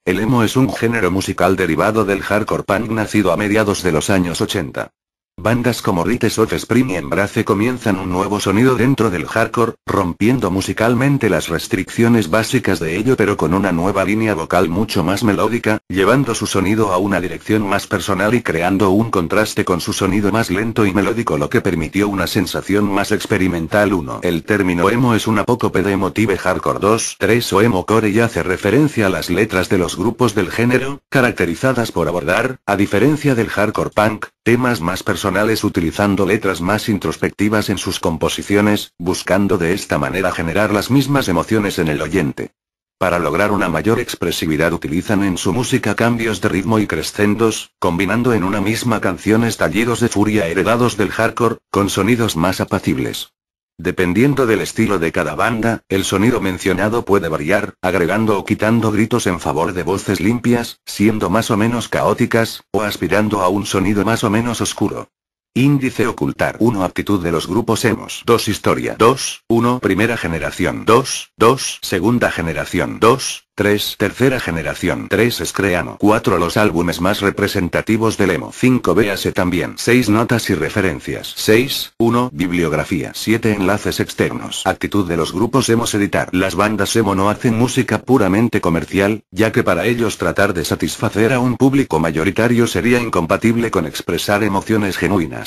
El emo es un género musical derivado del hardcore punk nacido a mediados de los años 80. Bandas como Rites of Spring y Embrace comienzan un nuevo sonido dentro del hardcore, rompiendo musicalmente las restricciones básicas de ello pero con una nueva línea vocal mucho más melódica, llevando su sonido a una dirección más personal y creando un contraste con su sonido más lento y melódico, lo que permitió una sensación más experimental. 1. El término emo es un apócope de emotive hardcore. 2. 3 o emocore y hace referencia a las letras de los grupos del género, caracterizadas por abordar, a diferencia del hardcore punk, temas más personales utilizando letras más introspectivas en sus composiciones, buscando de esta manera generar las mismas emociones en el oyente. Para lograr una mayor expresividad utilizan en su música cambios de ritmo y crescendos, combinando en una misma canción estallidos de furia heredados del hardcore, con sonidos más apacibles. Dependiendo del estilo de cada banda, el sonido mencionado puede variar, agregando o quitando gritos en favor de voces limpias, siendo más o menos caóticas, o aspirando a un sonido más o menos oscuro. Índice ocultar. 1. Aptitud de los grupos emos. 2. Historia. 2. 1. Primera generación. 2. 2. Segunda generación. 2. 3. Tercera generación. 3. Screamo. 4. Los álbumes más representativos del emo. 5. Véase también. 6. Notas y referencias. 6. 1. Bibliografía. 7. Enlaces externos. Actitud de los grupos emo. Editar. Las bandas emo no hacen música puramente comercial, ya que para ellos tratar de satisfacer a un público mayoritario sería incompatible con expresar emociones genuinas.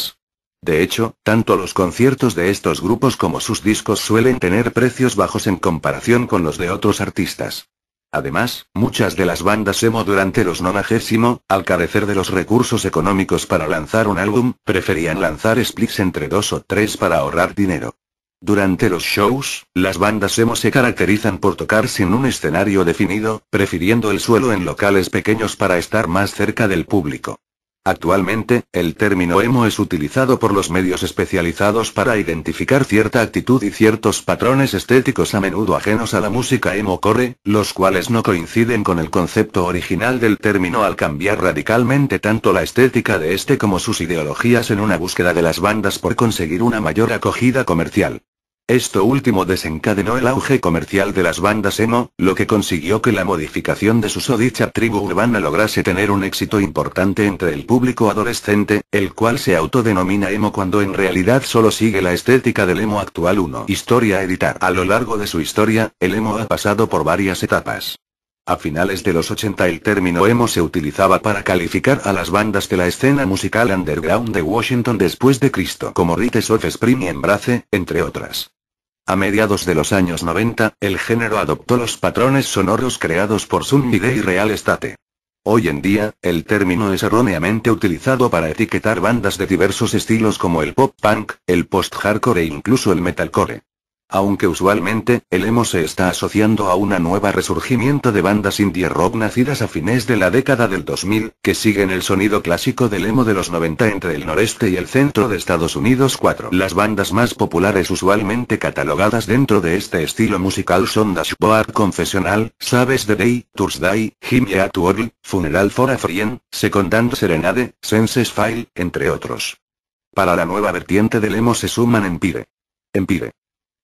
De hecho, tanto los conciertos de estos grupos como sus discos suelen tener precios bajos en comparación con los de otros artistas. Además, muchas de las bandas emo durante los 90, al carecer de los recursos económicos para lanzar un álbum, preferían lanzar splits entre 2 o 3 para ahorrar dinero. Durante los shows, las bandas emo se caracterizan por tocar sin un escenario definido, prefiriendo el suelo en locales pequeños para estar más cerca del público. Actualmente, el término emo es utilizado por los medios especializados para identificar cierta actitud y ciertos patrones estéticos a menudo ajenos a la música emo-core, los cuales no coinciden con el concepto original del término al cambiar radicalmente tanto la estética de este como sus ideologías en una búsqueda de las bandas por conseguir una mayor acogida comercial. Esto último desencadenó el auge comercial de las bandas emo, lo que consiguió que la modificación de su dicha tribu urbana lograse tener un éxito importante entre el público adolescente, el cual se autodenomina emo cuando en realidad solo sigue la estética del emo actual. 1. Historia. Editar. A lo largo de su historia, el emo ha pasado por varias etapas. A finales de los 80 el término emo se utilizaba para calificar a las bandas de la escena musical underground de Washington después de Cristo, como Rites of Spring y Embrace, entre otras. A mediados de los años 90, el género adoptó los patrones sonoros creados por Sunny Day y Real Estate. Hoy en día, el término es erróneamente utilizado para etiquetar bandas de diversos estilos como el pop punk, el post-hardcore e incluso el metalcore. Aunque usualmente, el emo se está asociando a una nueva resurgimiento de bandas indie rock nacidas a fines de la década del 2000, que siguen el sonido clásico del emo de los 90 entre el noreste y el centro de Estados Unidos. 4. Las bandas más populares usualmente catalogadas dentro de este estilo musical son Dashboard Confessional, Saves the Day, Thursday, Hymn at World, Funeral for a Friend, Second and Serenade, Senses File, entre otros. Para la nueva vertiente del emo se suman Empire,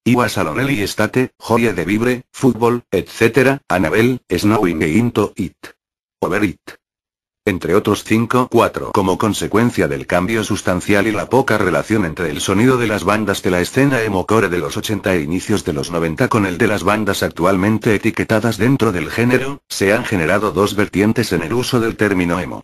Iwas Alonely State, Joye de Vibre, Fútbol, etc., Annabelle, Snowing e Into It. Over It. Entre otros 5. 4. Como consecuencia del cambio sustancial y la poca relación entre el sonido de las bandas de la escena emo-core de los 80 e inicios de los 90 con el de las bandas actualmente etiquetadas dentro del género, se han generado dos vertientes en el uso del término emo.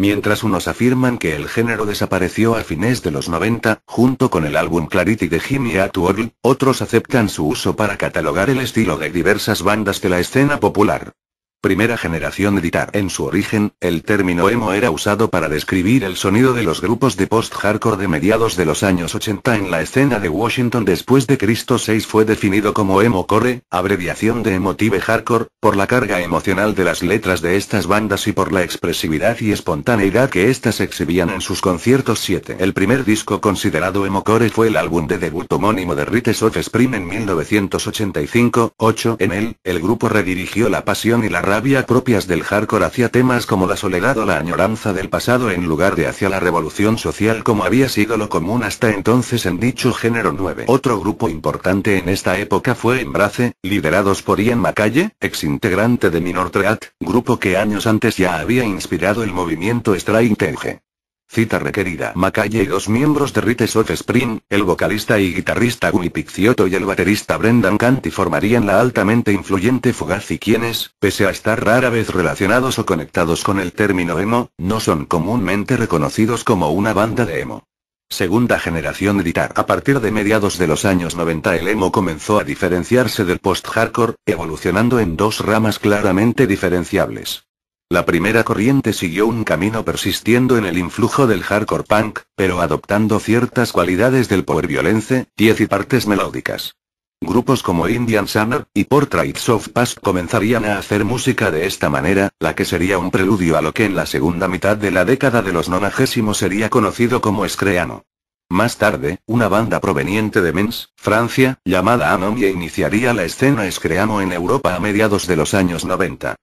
Mientras unos afirman que el género desapareció a fines de los 90, junto con el álbum Clarity de Hymn at World, otros aceptan su uso para catalogar el estilo de diversas bandas de la escena popular. Primera generación. Editar. En su origen, el término emo era usado para describir el sonido de los grupos de post-hardcore de mediados de los años 80 en la escena de Washington después de Cristo. 6 Fue definido como emo-core, abreviación de emotive hardcore, por la carga emocional de las letras de estas bandas y por la expresividad y espontaneidad que éstas exhibían en sus conciertos. 7. El primer disco considerado emo-core fue el álbum de debut homónimo de Rites of Spring en 1985. 8. En él, el grupo redirigió la pasión y la rabia propias del hardcore hacia temas como la soledad o la añoranza del pasado en lugar de hacia la revolución social como había sido lo común hasta entonces en dicho género 9. Otro grupo importante en esta época fue Embrace, liderados por Ian McCalle, ex integrante de Minor Threat, grupo que años antes ya había inspirado el movimiento Straight Edge. Cita requerida. McCalle y dos miembros de Rites of Spring, el vocalista y guitarrista Guy Picciotto y el baterista Brendan Canty formarían la altamente influyente Fugazi quienes, pese a estar rara vez relacionados o conectados con el término emo, no son comúnmente reconocidos como una banda de emo. Segunda generación editar. A partir de mediados de los años 90 el emo comenzó a diferenciarse del post-hardcore, evolucionando en dos ramas claramente diferenciables. La primera corriente siguió un camino persistiendo en el influjo del hardcore punk, pero adoptando ciertas cualidades del power violence, y partes melódicas. Grupos como Indian Summer y Portraits of Past comenzarían a hacer música de esta manera, la que sería un preludio a lo que en la segunda mitad de la década de los 90 sería conocido como screamo. Más tarde, una banda proveniente de Mens, Francia, llamada Anomie iniciaría la escena screamo en Europa a mediados de los años 90.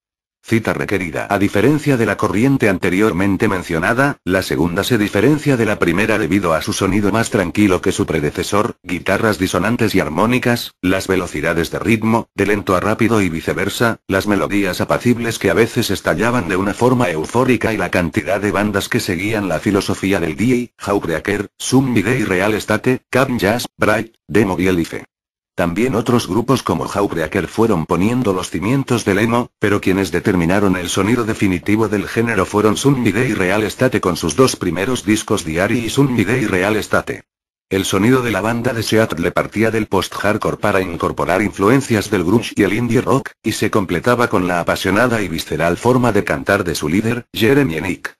Cita requerida. A diferencia de la corriente anteriormente mencionada, la segunda se diferencia de la primera debido a su sonido más tranquilo que su predecesor, guitarras disonantes y armónicas, las velocidades de ritmo, de lento a rápido y viceversa, las melodías apacibles que a veces estallaban de una forma eufórica y la cantidad de bandas que seguían la filosofía del DJ, Jawbreaker, Zombie y Real Estate, Cap'n Jazz, Bright, Demo y Elife. También otros grupos como Jawbreaker fueron poniendo los cimientos del emo, pero quienes determinaron el sonido definitivo del género fueron Zombie y Real Estate con sus dos primeros discos Diary y Zombie y Real Estate. El sonido de la banda de Seattle partía del post-hardcore para incorporar influencias del grunge y el indie rock, y se completaba con la apasionada y visceral forma de cantar de su líder, Jeremy Nick.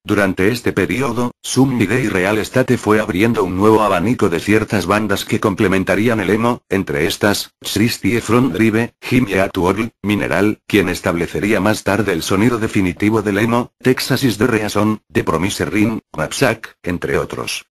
Durante este periodo, Zombie y Real Estate fue abriendo un nuevo abanico de ciertas bandas que complementarían el emo, entre estas, Christie Front Drive, Jimmy Eat World, Mineral, quien establecería más tarde el sonido definitivo del emo, Texas is the Reason, The Promise Ring, Knapsack, entre otros.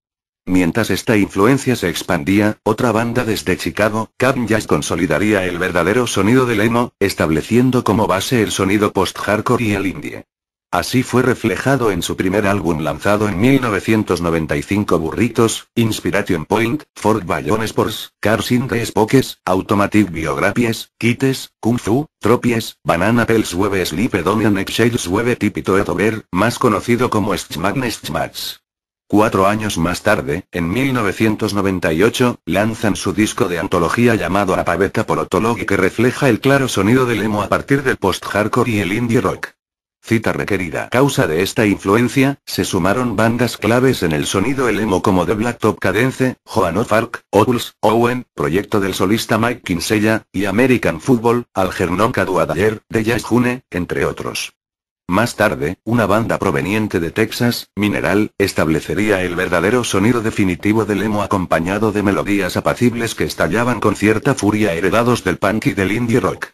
Mientras esta influencia se expandía, otra banda desde Chicago, Cap'n Jazz consolidaría el verdadero sonido del emo, estableciendo como base el sonido post-hardcore y el indie. Así fue reflejado en su primer álbum lanzado en 1995 Burritos, Inspiration Point, Fort Bayonne Sports, Cars in the Spokes, Automatic Biographies, Kites, Kung Fu, Tropies, Banana Pels Web Sleep Donian Eggshells Web Tipito Etover, más conocido como Schmatch. 4 años más tarde, en 1998, lanzan su disco de antología llamado Alphabet Apologgy que refleja el claro sonido del emo a partir del post-hardcore y el indie rock. Cita requerida. A causa de esta influencia, se sumaron bandas claves en el sonido el emo como The Black Top Cadence, Joan of Arc, Otuls, Owen, proyecto del solista Mike Kinsella, y American Football, Algernon Cadwallader, The Jazz June, entre otros. Más tarde, una banda proveniente de Texas, Mineral, establecería el verdadero sonido definitivo del emo acompañado de melodías apacibles que estallaban con cierta furia heredados del punk y del indie rock.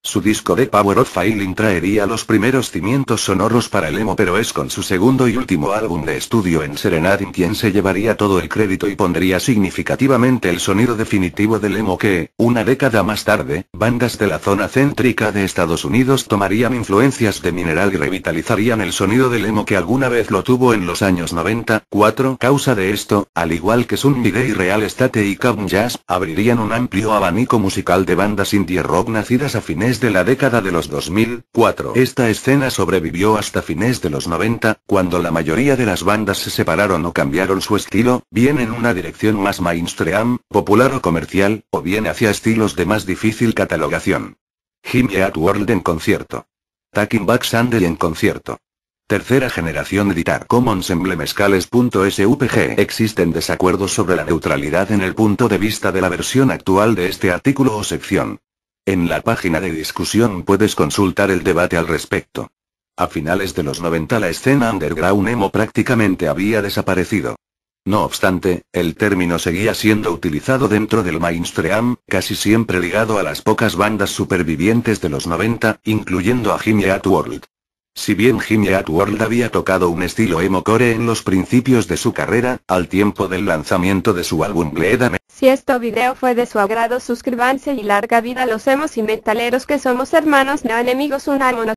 Su disco The Power of Failing traería los primeros cimientos sonoros para el emo, pero es con su segundo y último álbum de estudio en Serenading quien se llevaría todo el crédito y pondría significativamente el sonido definitivo del emo que, una década más tarde, bandas de la zona céntrica de Estados Unidos tomarían influencias de Mineral y revitalizarían el sonido del emo que alguna vez lo tuvo en los años 90. Causa de esto, al igual que Zombie y Real Estate y Cap'n Jazz, abrirían un amplio abanico musical de bandas indie rock nacidas a fines de la década de los 2004. Esta escena sobrevivió hasta fines de los 90, cuando la mayoría de las bandas se separaron o cambiaron su estilo, bien en una dirección más mainstream, popular o comercial, o bien hacia estilos de más difícil catalogación. Jimmy Eat World en concierto. Taking Back Sunday en concierto. Tercera generación editar Commons emblemescales.svg. Existen desacuerdos sobre la neutralidad en el punto de vista de la versión actual de este artículo o sección. En la página de discusión puedes consultar el debate al respecto. A finales de los 90 la escena underground emo prácticamente había desaparecido. No obstante, el término seguía siendo utilizado dentro del mainstream, casi siempre ligado a las pocas bandas supervivientes de los 90, incluyendo a Jimmy Eat World. Si bien Jimmy Eat World había tocado un estilo emo-core en los principios de su carrera, al tiempo del lanzamiento de su álbum Bleed Ame. Si este video fue de su agrado, suscríbanse y larga vida a los emos y metaleros que somos hermanos no enemigos, unámonos.